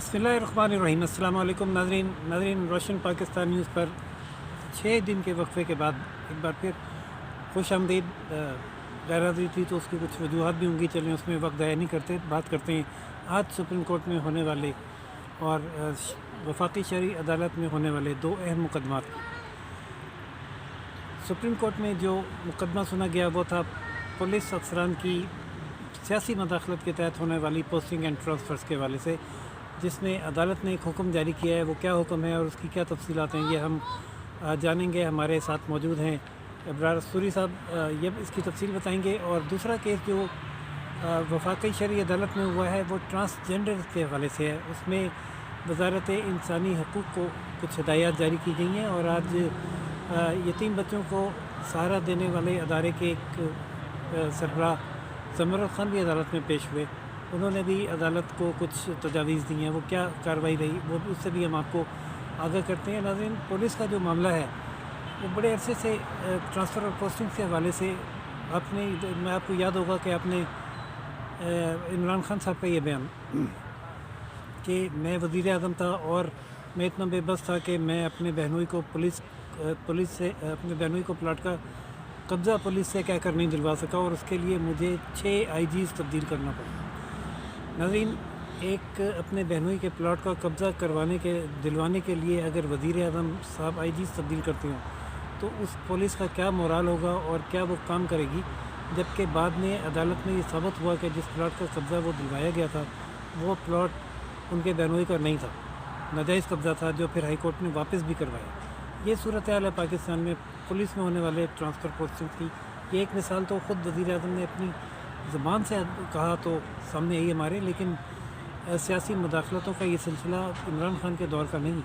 बिस्मिल्लाहिर्रहमानिर्रहीम। अस्सलाम वालेकुम नाज़रीन रोशन पाकिस्तान न्यूज़ पर 6 दिन के वक्फे के बाद एक बार फिर खुश आमदीद। गैर हाज़िरी थी तो उसकी कुछ वजूहत भी होंगी, चलें उसमें वक्त ज़ाया नहीं करते, बात करते हैं आज सुप्रीम कोर्ट में होने वाले और वफाकी शरई अदालत में होने वाले दो अहम मुकदमात की। सुप्रीम कोर्ट में जो मुकदमा सुना गया वो था पुलिस अफसरान की सियासी मदाखलत के तहत होने वाली पोस्टिंग एंड ट्रांसफ़र्स के हवाले से, जिसमें अदालत ने एक हुक्म जारी किया है। वो क्या हुक्म है और उसकी क्या तफसीलात हैं, ये हम जानेंगे। हमारे साथ मौजूद हैं इब्रार सूरी साहब, ये इसकी तफसील बताएंगे। और दूसरा केस जो वफाकी शरई अदालत में हुआ है वो ट्रांसजेंडर के हवाले से है। उसमें वजारत इंसानी हकूक़ को कुछ हिदायत जारी की गई हैं और आज यतीम बच्चों को सहारा देने वाले अदारे के एक सरबराह ज़मरुल ख़ान भी अदालत में पेश हुए। उन्होंने भी अदालत को कुछ तजावीज़ दी हैं, वो क्या कार्रवाई रही वो उससे भी हम आपको आगाह करते हैं। नाज़रीन, पुलिस का जो मामला है वो बड़े अरसे से ट्रांसफ़र और पोस्टिंग के हवाले से मैं आपको याद होगा कि आपने इमरान खान साहब का ये बयान कि मैं वज़ीर आज़म था और मैं इतना बेबस था कि मैं अपने बहनोई को पुलिस से अपने बहनोई को प्लाट का कब्ज़ा पुलिस से कह कर नहीं दिलवा सका और उसके लिए मुझे 6 IGs तब्दील करना पड़ा। नाज़रीन, एक अपने बहनोई के प्लाट का कब्ज़ा दिलवाने के लिए अगर वज़ीर आज़म साहब IGs तब्दील करते हों तो उस पुलिस का क्या मोराल होगा और क्या वो काम करेगी, जबकि बाद में अदालत में ये साबित हुआ कि जिस प्लाट का कब्ज़ा वो दिलवाया गया था वो प्लाट उनके बहनोई का नहीं था, नाजायज़ कब्ज़ा था, जो फिर हाई कोर्ट ने वापस भी करवाया। ये सूरत हाल है पाकिस्तान में पुलिस में होने वाले ट्रांसफ़र पोस्टिंग की। ये एक मिसाल तो ख़ुद वज़ीर आज़म ने अपनी ज़बान से कहा तो सामने आई हमारे, लेकिन सियासी मुदाखलतों का ये सिलसिला इमरान खान के दौर का नहीं,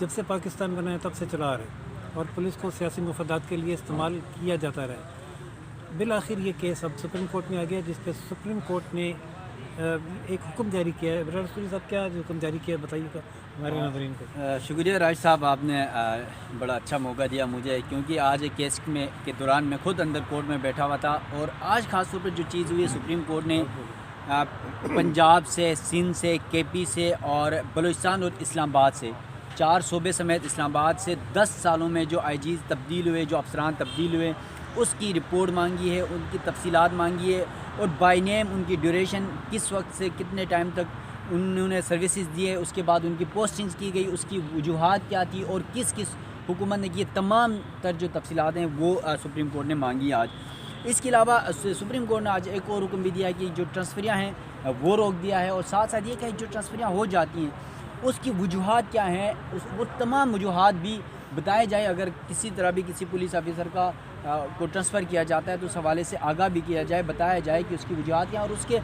जब से पाकिस्तान बना है तब से चला आ रहा है और पुलिस को सियासी मफादात के लिए इस्तेमाल किया जाता रहा है। बिल आखिर ये केस अब सुप्रीम कोर्ट में आ गया, जिस पर सुप्रीम कोर्ट ने एक हुक्म जारी किया है। इब्रार सूरी साहब, क्या हुक्म जारी किया बताइएगा हमारे नाज़रीन को। शुक्रिया राज साहब, आपने बड़ा अच्छा मौका दिया मुझे, क्योंकि आज एक केस के दौरान मैं खुद अंदर कोर्ट में बैठा हुआ था और आज ख़ास तौर पर जो चीज़ हुई है, सुप्रीम कोर्ट ने पंजाब से, सिंध से, KP से और बलूचिस्तान और इस्लामाबाद से 4 सूबे समेत इस्लामाबाद से 10 सालों में जो IGs तब्दील हुए, जो अफसरान तब्दील हुए, उसकी रिपोर्ट मांगी है, उनकी तफसीलात मांगी है और बाय नेम उनकी ड्यूरेशन, किस वक्त से कितने टाइम तक उन्होंने सर्विसेज दिए, उसके बाद उनकी पोस्टिंग्स की गई, उसकी वजूहात क्या थी और किस किस हुकूमत ने की, तमाम तर जो तफसीलात हैं वो सुप्रीम कोर्ट ने मांगी आज। इसके अलावा सुप्रीम कोर्ट ने आज एक और हुक्म भी दिया है कि जो ट्रांसफरियाँ हैं वो रोक दिया है और साथ साथ ये कि जो ट्रांसफरियाँ हो जाती हैं उसकी वजूहात क्या हैं, वो तमाम वजूहात भी बताए जाए। अगर किसी तरह भी किसी पुलिस ऑफिसर को ट्रांसफ़र किया जाता है तो उस हवाले से आगाह भी किया जाए, बताया जाए कि उसकी वजूहात क्या और उसके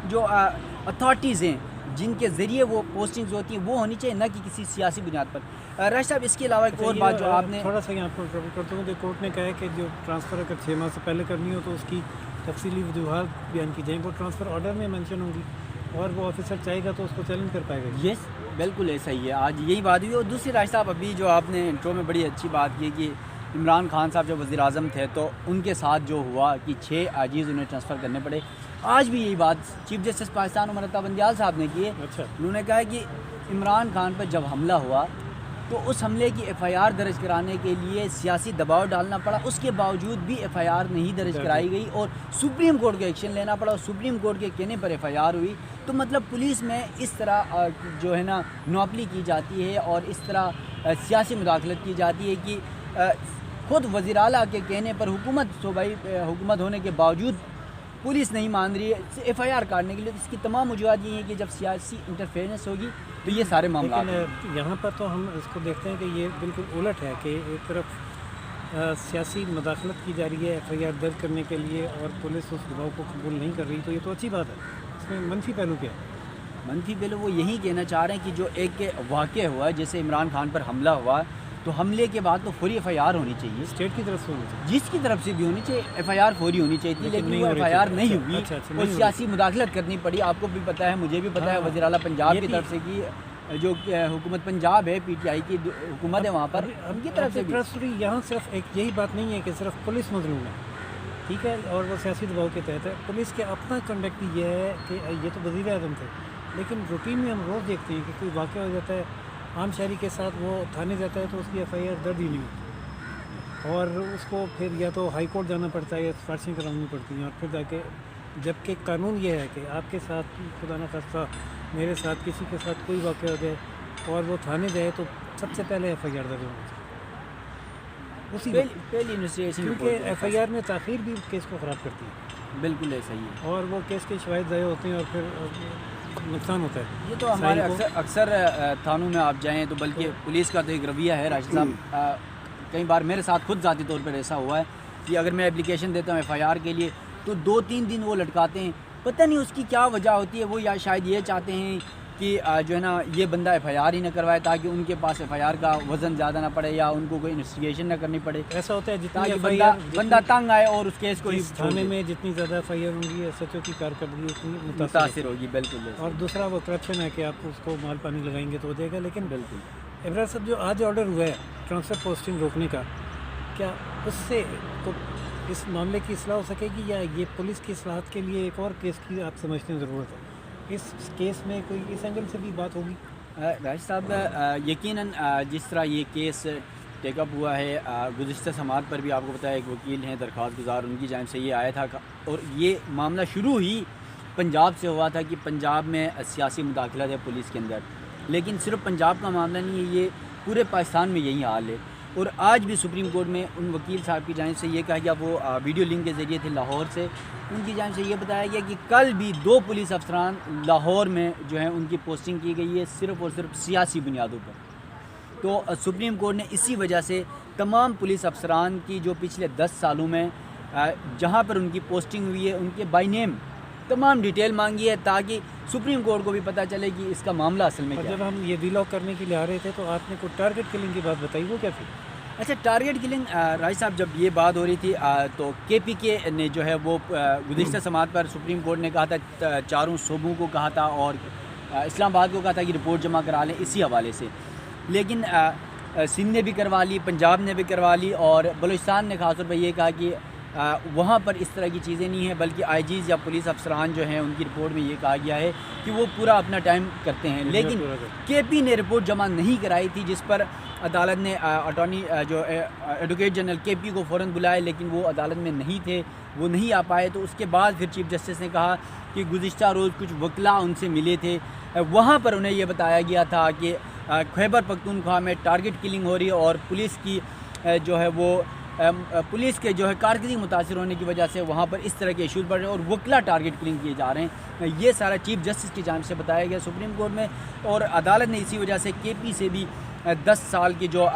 जो अथॉरिटीज़ हैं जिनके ज़रिए वो पोस्टिंग्स होती हैं वो होनी चाहिए, न कि किसी सियासी बुनियाद पर। राज साहब, इसके अलावा एक और बात जो आपने थोड़ा सा यहाँ पर करता हूँ कि कोर्ट ने कहा है कि जो ट्रांसफ़र अगर 6 माह से पहले करनी हो तो उसकी तफसीली वजूहात बयान की जाएंगी, वो ट्रांसफ़र ऑर्डर में मेंशन होंगी और वो ऑफिसर चाहेगा तो उसको चैलेंज कर पाएगा। यस, बिल्कुल ऐसा ही है, आज यही बात हुई। और दूसरी राज साहब, अभी जो आपने इंट्रो में बड़ी अच्छी बात की कि इमरान खान साहब जब वज़ीर आज़म थे तो उनके साथ जो हुआ कि 6 IGs उन्हें ट्रांसफ़र करने पड़े, आज भी यही बात चीफ जस्टिस पाकिस्तान उमर अता बंदियाल साहब ने की है। अच्छा। उन्होंने कहा कि इमरान खान पर जब हमला हुआ तो उस हमले की FIR दर्ज कराने के लिए सियासी दबाव डालना पड़ा, उसके बावजूद भी FIR नहीं दर्ज कराई गई और सुप्रीम कोर्ट का एक्शन लेना पड़ा और सुप्रीम कोर्ट के कहने पर FIR हुई। तो मतलब पुलिस में इस तरह जो है ना नौपली की जाती है और इस तरह सियासी मुदाखलत की जाती है कि खुद वज़ीर आला के कहने पर सूबाई हुकूमत होने के बावजूद पुलिस नहीं मान रही है FIR काटने के लिए। तो इसकी तमाम वजूहत ये हैं कि जब सियासी इंटरफेरेंस होगी तो ये सारे मामला। लेकिन यहाँ पर तो हम इसको देखते हैं कि ये बिल्कुल उलट है कि एक तरफ सियासी मुदाखलत की जा रही है FIR दर्ज करने के लिए और पुलिस उस दबाव को कबूल नहीं कर रही, तो ये तो अच्छी बात है। इसमें मनफी पहलू क्या है? मनफी पहलू वो यही कहना चाह रहे हैं कि जो एक वाक़या हुआ, जैसे इमरान खान पर हमला हुआ, तो हमले के बाद तो फौरी FIR होनी चाहिए, स्टेट की तरफ से होनी चाहिए, जिसकी तरफ से भी होनी चाहिए, FIR फौरी होनी चाहिए थी, लेकिन वो FIR नहीं हुई और सियासी मुदाखलत करनी पड़ी। आपको भी पता है, मुझे भी पता है, वज़ीर आला पंजाब की तरफ से की, जो हुकूमत पंजाब है, PTI की हुकूमत है, वहाँ पर उनकी तरफ से भी। यहाँ सिर्फ एक यही बात नहीं है कि सिर्फ पुलिस मजलूम है, ठीक है, और वो सियासी दबाव के तहत है। पुलिस के अपना कंडक्ट ये है कि ये तो वज़ीर आज़म थे, लेकिन रूटीन में हम रोज़ देखते हैं कि कोई वाक़या हो जाता है आम शहरी के साथ, वो थाने जाता है तो उसकी FIR दर्ज ही नहीं होती और उसको फिर या तो हाई कोर्ट जाना पड़ता है या सिफारिशें करानी पड़ती हैं और फिर जाके, जबकि कानून ये है कि आपके साथ खुदा न खास्ता मेरे साथ किसी के साथ कोई वाक़या हो जाए और वो थाने जाए तो सबसे पहले FIR दर्ज होनी चाहिए उसी वक्त, पहली इन्वेस्टिगेशन, क्योंकि FIR में ताख़ीर भी केस को ख़राब करती है। बिल्कुल ऐसा ही है और वो केस के शवाहिद ज़ाया होते हैं और फिर नुकसान होता है। ये तो हमारे साहिल को- अक्सर थानों में आप जाएं तो बल्कि पुलिस का तो एक रवैया है राशिद साहब, कई बार मेरे साथ खुद ज़ाती तौर पर ऐसा हुआ है कि अगर मैं एप्लीकेशन देता हूँ FIR के लिए तो 2-3 दिन वो लटकाते हैं, पता नहीं उसकी क्या वजह होती है। वो या शायद ये चाहते हैं कि जो है ना ये बंदा FIR ही ना करवाए ताकि उनके पास FIR का वज़न ज़्यादा ना पड़े या उनको कोई इन्वेस्टिगेशन ना करनी पड़े, ऐसा होता है जितनी ताकि FIR बंदा तंग आए और उस केस को ही इस थाने में जितनी ज़्यादा FIR होंगी SHO की कारकर्दगी उतनी मुतासिर मुतासिर होगी। बिल्कुल और दूसरा वो करप्शन है कि आप उसको माल पानी लगाएंगे तो हो जाएगा। लेकिन बिल्कुल इमरान साहब, जो आज ऑर्डर हुआ है ट्रांसफ़र पोस्टिंग रोकने का, क्या उससे को इस मामले की इस्लाह हो सकेगी या ये पुलिस की इस्लाहत के लिए एक और केस की आप समझते हैं ज़रूरत है? इस केस में कोई इस एंगल से भी बात होगी? राज साहब, यकीनन जिस तरह ये केस टेकअप हुआ है, गुज़िश्ता समात पर भी आपको पता है एक वकील हैं दरख्वास्त गुजार, उनकी जानिब से ये आया था और ये मामला शुरू ही पंजाब से हुआ था कि पंजाब में सियासी मुदाखलत है पुलिस के अंदर। लेकिन सिर्फ पंजाब का मामला नहीं है, ये पूरे पाकिस्तान में यही हाल है। और आज भी सुप्रीम कोर्ट में उन वकील साहब की जानिब से ये कहा गया, वो वीडियो लिंक के ज़रिए थे लाहौर से, उनकी जानिब से ये बताया गया कि कल भी 2 पुलिस अफसरान लाहौर में जो है उनकी पोस्टिंग की गई है सिर्फ़ और सिर्फ सियासी बुनियादों पर। तो सुप्रीम कोर्ट ने इसी वजह से तमाम पुलिस अफसरान की जो पिछले 10 सालों में जहाँ पर उनकी पोस्टिंग हुई है उनके बाई नेम तमाम डिटेल मांगी है ताकि सुप्रीम कोर्ट को भी पता चले कि इसका मामला असल में और क्या जब है। हम ये वीलॉग करने के लिए आ रहे थे तो आपने कोई टारगेट किलिंग की बात बताई, वो क्या थी? अच्छा, टारगेट किलिंग, राज साहब जब ये बात हो रही थी तो KPK ने जो है वो गुज़िश्ता समात पर सुप्रीम कोर्ट ने कहा था, चारों सूबों को कहा था और इस्लामाबाद को कहा था कि रिपोर्ट जमा करा लें इसी हवाले से। लेकिन सिंध ने भी करवा ली, पंजाब ने भी करवा ली और बलूचिस्तान ने खास तौर पर यह कहा कि वहाँ पर इस तरह की चीज़ें नहीं हैं, बल्कि IGs या पुलिस अफसरान जो हैं उनकी रिपोर्ट में ये कहा गया है कि वो पूरा अपना टाइम करते हैं। लेकिन KP ने रिपोर्ट जमा नहीं कराई थी, जिस पर अदालत ने अटॉर्नी जो एडवोकेट जनरल KP को फ़ौरन बुलाया, लेकिन वो अदालत में नहीं थे, वो नहीं आ पाए। तो उसके बाद फिर चीफ जस्टिस ने कहा कि गुज़िश्ता रोज़ कुछ वकला उनसे मिले थे, वहाँ पर उन्हें ये बताया गया था कि खैबर पख्तूनख्वा में टारगेट किलिंग हो रही है और पुलिस की जो है वो पुलिस के जो है कारकर्दगी मुतासिर होने की वजह से वहाँ पर इस तरह के इशूज़ बढ़ रहे हैं और वकला टारगेट किलिंग किए जा रहे हैं। ये सारा चीफ जस्टिस की जानिब से बताया गया सुप्रीम कोर्ट में और अदालत ने इसी वजह से KP से भी 10 साल की जो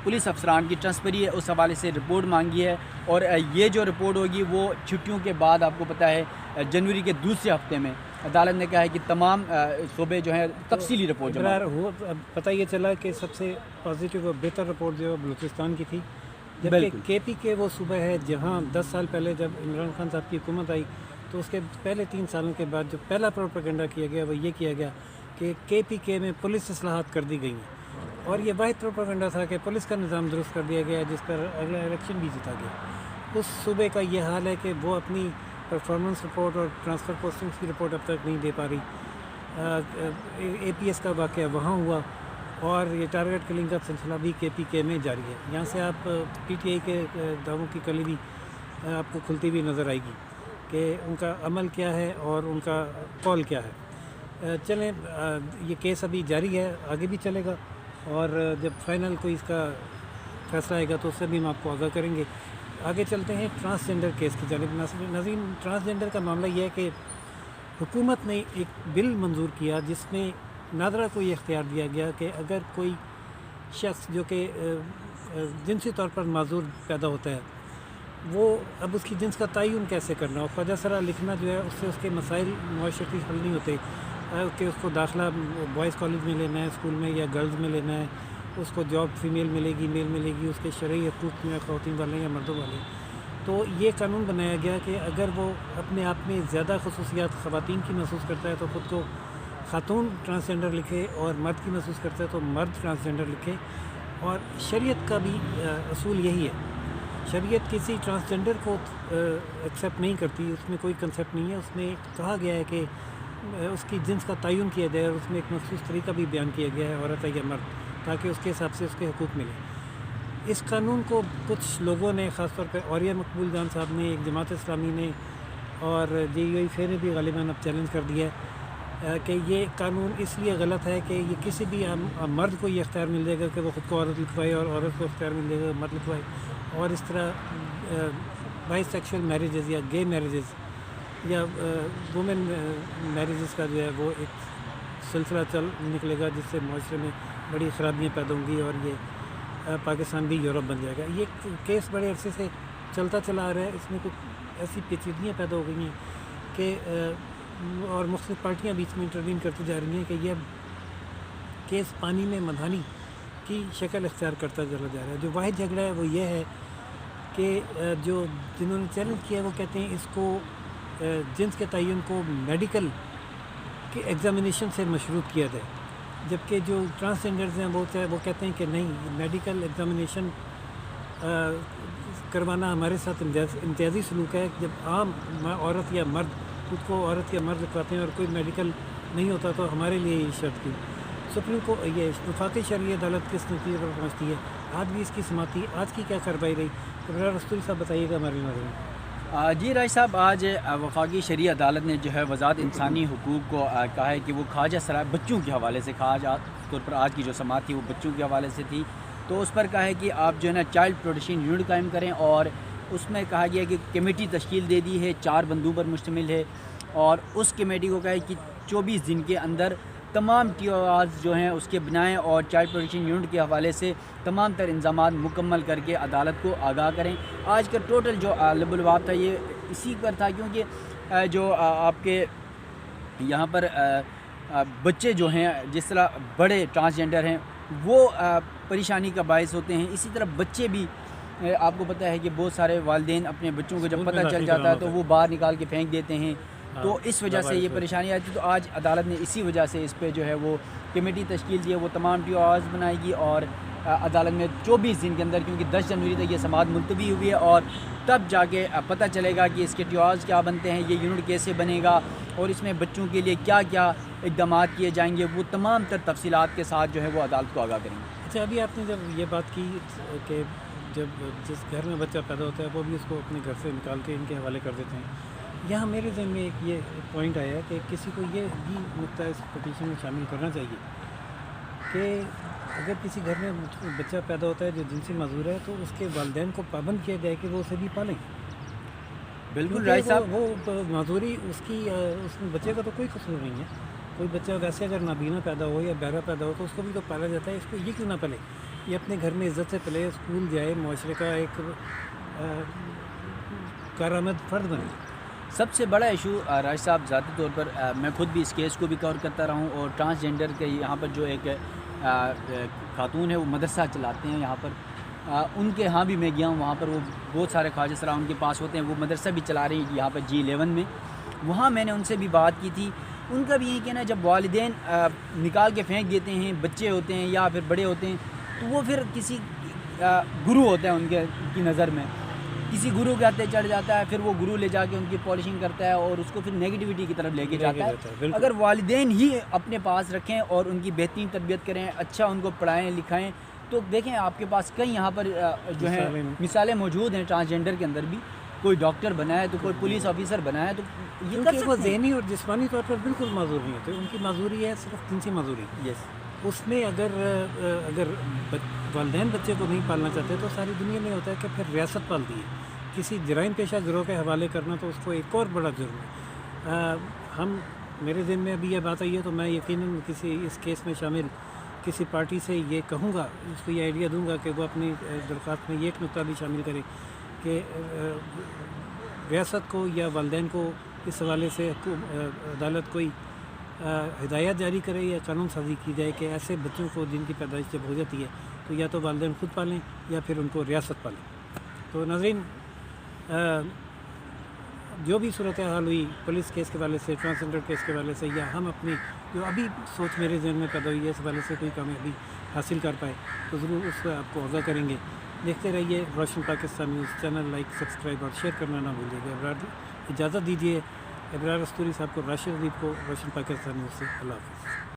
पुलिस अफसरान की ट्रांसफरी है उस हवाले से रिपोर्ट मांगी है और ये जो रिपोर्ट होगी वो छुट्टियों के बाद, आपको पता है जनवरी के दूसरे हफ्ते में अदालत ने कहा है कि तमाम सूबे जो हैं तफसीली रिपोर्ट जमा हो। अब पता ये चला कि सबसे पॉजिटिव और बेहतर रिपोर्ट जो है बलूचिस्तान की थी, जबकि KP के वो सूबा है जहाँ 10 साल पहले जब इमरान खान साहब की हुकूमत आई तो उसके पहले 3 सालों के बाद जो पहला प्रोपेगेंडा किया गया वो ये किया गया कि KPK में पुलिस इस्लाहात कर दी गई हैं और ये वाहिद प्रोपेगेंडा था कि पुलिस का निज़ाम दुरुस्त कर दिया गया जिस पर अगला इलेक्शन भी जीता गया। उस सूबे का ये हाल है कि वो अपनी परफॉर्मेंस रिपोर्ट और ट्रांसफ़र पोस्टिंग्स की रिपोर्ट अब तक नहीं दे पा रही। APS का वाक़या वहाँ हुआ और ये टारगेट किलिंग का सिलसिला भी KPK में जारी है। यहाँ से आप PTI के दावों की कली भी आपको खुलती हुई नज़र आएगी कि उनका अमल क्या है और उनका कॉल क्या है। चलें, ये केस अभी जारी है, आगे भी चलेगा और जब फाइनल कोई इसका फैसला आएगा तो उससे भी हम आपको आगाह करेंगे। आगे चलते हैं ट्रांसजेंडर केस की जानिब। नाज़रीन, ट्रांसजेंडर का मामला ये है कि हुकूमत ने एक बिल मंजूर किया जिसमें नादरा को ये इख्तियार दिया गया कि अगर कोई शख्स जो कि जिनसी तौर पर माजूर पैदा होता है वो अब उसकी जिन्स का तयन कैसे करना हो, ख्वाजा सरा लिखना जो है उससे उसके मसाइल मुआशरती हल नहीं होते कि उसको दाखिला बॉयज़ कॉलेज में लेना है, स्कूल में या गर्ल्स में लेना है, उसको जॉब फीमेल मिलेगी मेल मिलेगी, उसके शरई हकूक़ में ख़वातीन वाले या मर्दों वाले। तो ये कानून बनाया गया कि अगर वो अपने आप में ज़्यादा खसूसियात ख़वातीन की महसूस करता है तो ख़ुद को ख़ातून ट्रांसजेंडर लिखे और मर्द की महसूस करता है तो मर्द ट्रांसजेंडर लिखे। और शरीयत का भी असूल यही है, शरीयत किसी ट्रांसजेंडर को एक्सेप्ट नहीं करती, उसमें कोई कंसेप्ट नहीं है। उसमें कहा गया है कि اس کی جنس کا تعین کیا جائے اور اس میں ایک مخصوص طریقہ بھی بیان کیا گیا ہے عورت ہے یا مرد، تاکہ اس کے حساب سے اس کے حقوق ملیں۔ اس قانون کو کچھ لوگوں نے، خاص طور پہ عوریہ مقبول جان صاحب نے، ایک جماعت اسلامی نے اور JUI نے بھی غالباً اب چیلنج کر دیا ہے کہ یہ قانون اس لیے غلط ہے کہ یہ کسی بھی مرد کو یہ اختیار مل جائے گا کہ وہ خود کو عورت لکھوائے اور عورت کو اختیار مل جائے گا مرد لکھوائے، اور اس طرح بائی سیکشول میریجز یا گے میریجز یا وومن میریجز کا جو ہے وہ ایک سلسلہ چل نکلے گا، جس سے معاشرے میں بڑی خرابیاں پیدا ہوں گی اور یہ پاکستان بھی یورپ بن جائے گا۔ یہ کیس بڑے عرصے سے چلتا چلا آ رہا ہے، اس میں کچھ ایسی پیچیدگیاں پیدا ہو گئی ہیں کہ اور مختلف پارٹیاں بیچ میں انٹروین کرتی جا رہی ہیں کہ یہ کیس پانی میں مدھانی کی شکل اختیار کرتا چلا جا رہا ہے۔ جو واحد جھگڑا ہے وہ یہ ہے کہ جنہوں نے چیلنج کیا ہے وہ کہتے ہیں اس کو جنس کے تعین کو میڈیکل کے ایگزامینیشن سے مشروط کیا جائے، جبکہ جو ٹرانسجینڈرز ہیں وہ کہتے ہیں کہ نہیں، میڈیکل ایگزامینیشن کروانا ہمارے ساتھ امتیازی سلوک ہے۔ جب عام عورت یا مرد خود کو عورت یا مرد لکھواتے ہیں اور کوئی میڈیکل نہیں ہوتا تو ہمارے لیے یہ شرط کی سپریم کو یہ وفاقی شرعی عدالت کس نتیجے پر پہنچتی ہے۔ آج بھی اس کی سماعت، آج کی کیا کارروائی رہی؟ عمران رستوری صاحب بتائیے گا ہمارے ناظرین۔ جی راج صاحب، آج وفاقی شرعی عدالت نے جو ہے وزارت انسانی حقوق کو کہا ہے کہ وہ خواجہ سرائے بچوں کے حوالے سے، خاص طور پر آج کی جو سماعت تھی وہ بچوں کے حوالے سے تھی، تو اس پر کہا ہے کہ آپ جو ہے نا چائلڈ پروٹیکشن یونٹ قائم کریں، اور اس میں کہا گیا کہ کمیٹی تشکیل دے دی ہے، 4 بندوں پر مشتمل ہے، اور اس کمیٹی کو کہا ہے کہ 24 دن کے اندر تمام TORs جو ہیں اس کے بنائیں اور چائلڈ پروٹیکشن یونٹ کے حوالے سے تمام تر انضامات مکمل کر کے عدالت کو آگاہ کریں۔ آج کا ٹوٹل جو لب و لباب تھا یہ اسی پر تھا، کیونکہ جو آپ کے یہاں پر بچے جو ہیں، جس طرح بڑے ٹرانسجینڈر ہیں وہ پریشانی کا باعث ہوتے ہیں، اسی طرح بچے بھی آپ کو پتہ ہے کہ بہت سارے والدین اپنے بچوں کو جب پتہ چل جاتا ہے تو وہ باہر نکال کے پھینک دیتے ہیں، تو اس وجہ سے یہ پریشانی آتی ہے۔ تو آج عدالت نے اسی وجہ سے اس پہ جو ہے وہ کمیٹی تشکیل دی ہے، وہ تمام TORs بنائے گی، اور عدالت میں 24 دن کے اندر، کیونکہ 10 جنوری تک یہ سماعت ملتوی ہوئی ہے، اور تب جا کے پتہ چلے گا کہ اس کے TORs کیا بنتے ہیں، یہ یونٹ کیسے بنے گا، اور اس میں بچوں کے لیے کیا کیا اقدامات کیے جائیں گے، وہ تمام تر تفصیلات کے ساتھ جو ہے وہ عدالت کو آگاہ کریں گے۔ اچھا، ابھی آپ نے جب یہ بات کی کہ جب جس گھر میں بچہ پیدا ہوتا ہے وہ بھی اس کو اپنے گھر سے نکال کے ان کے حوالے کر دیتے ہیں، یہاں میرے ذہن میں ایک یہ پوائنٹ آیا کہ کسی کو یہ بھی نقطہ اس پٹیشن میں شامل کرنا چاہیے کہ اگر کسی گھر میں بچہ پیدا ہوتا ہے جو جنسی معذور ہے تو اس کے والدین کو پابند کیا جائے کہ وہ اسے بھی پالیں۔ بالکل راج صاحب، وہ معذوری اس بچے کا تو کوئی قصور نہیں ہے۔ کوئی بچہ ویسے اگر نابینا پیدا ہو یا بہرا پیدا ہو تو اس کو بھی تو پالا جاتا ہے، اس کو یہ کیوں نہ پلے؟ یہ اپنے گھر میں عزت سے پلے، اسکول جائے، معاشرے کا ایک کارآمد فرد بنے۔ سب سے بڑا ایشو راج صاحب، ذاتی طور پر میں خود بھی اس کیس کو بھی کور کرتا رہا ہوں، اور ٹرانسجینڈر کے یہاں پر جو ایک خاتون ہے وہ مدرسہ چلاتے ہیں یہاں پر، ان کے ہاں بھی میں گیا ہوں، وہاں پر وہ بہت سارے خواجہ سرا ان کے پاس ہوتے ہیں، وہ مدرسہ بھی چلا رہی ہیں یہاں پر G11 میں، وہاں میں نے ان سے بھی بات کی تھی۔ ان کا بھی یہی کہنا ہے جب والدین نکال کے پھینک دیتے ہیں، بچے ہوتے ہیں یا پھر بڑے ہوتے ہیں، تو وہ پھر کسی گرو ہوتا ہے ان کی نظر میں، کسی گرو کے ہاتھ چڑھ جاتا ہے، پھر وہ گرو لے جا کے ان کی پالشنگ کرتا ہے اور اس کو پھر نیگیٹیوٹی کی طرف لے کے جاتا ہے۔ اگر والدین ہی اپنے پاس رکھیں اور ان کی بہترین تربیت کریں، اچھا ان کو پڑھائیں لکھائیں، تو دیکھیں آپ کے پاس کئی یہاں پر جو ہیں مثالیں موجود ہیں ٹرانسجینڈر کے اندر بھی، کوئی ڈاکٹر بنا ہے تو کوئی پولیس آفیسر بنا ہے، تو یہ کر سکتے ہیں۔ وہ ذہنی اور جسمانی طور پر بالکل معذور نہیں ہوتے، ان کی معذوری ہے صرف جنسی معذوری۔ یس، اس میں اگر والدین بچے کو نہیں پالنا چاہتے تو ساری دنیا میں ہوتا ہے کہ پھر ریاست پالتی ہے۔ کسی جرائم پیشہ گروہ کے حوالے کرنا تو اس کو ایک اور بڑا جرم ہے۔ میرے ذہن میں ابھی یہ بات آئی ہے تو میں یقیناً اس کیس میں شامل کسی پارٹی سے یہ کہوں گا، اس کو یہ آئیڈیا دوں گا کہ وہ اپنی درخواست میں یہ ایک نقطہ بھی شامل کرے کہ ریاست کو یا والدین کو اس حوالے سے عدالت کوئی ہدایت جاری کرے یا قانون سازی کی جائے کہ ایسے بچوں کو جن کی پیدائش جب ہو جاتی ہے تو یا تو والدین خود پالیں یا پھر ان کو ریاست پالیں۔ تو ناظرین، جو بھی صورتحال ہوئی پولیس کیس کے حوالے سے، ٹرانسجینڈر کیس کے حوالے سے، یا ہم اپنی جو ابھی سوچ میرے ذہن میں پیدا ہوئی ہے اس حوالے سے کوئی کامیابی حاصل کر پائے تو ضرور اس سے آپ کو آگاہ کریں گے۔ دیکھتے رہیے روشن Pakistan news channel, like, subscribe اور شیئر کرنا نہ بھولیے گا۔ اجازت دیجیے، ابرار استوری صاحب کو، راشد ادیب کو، روشن پاکستانی سے اللہ حافظ.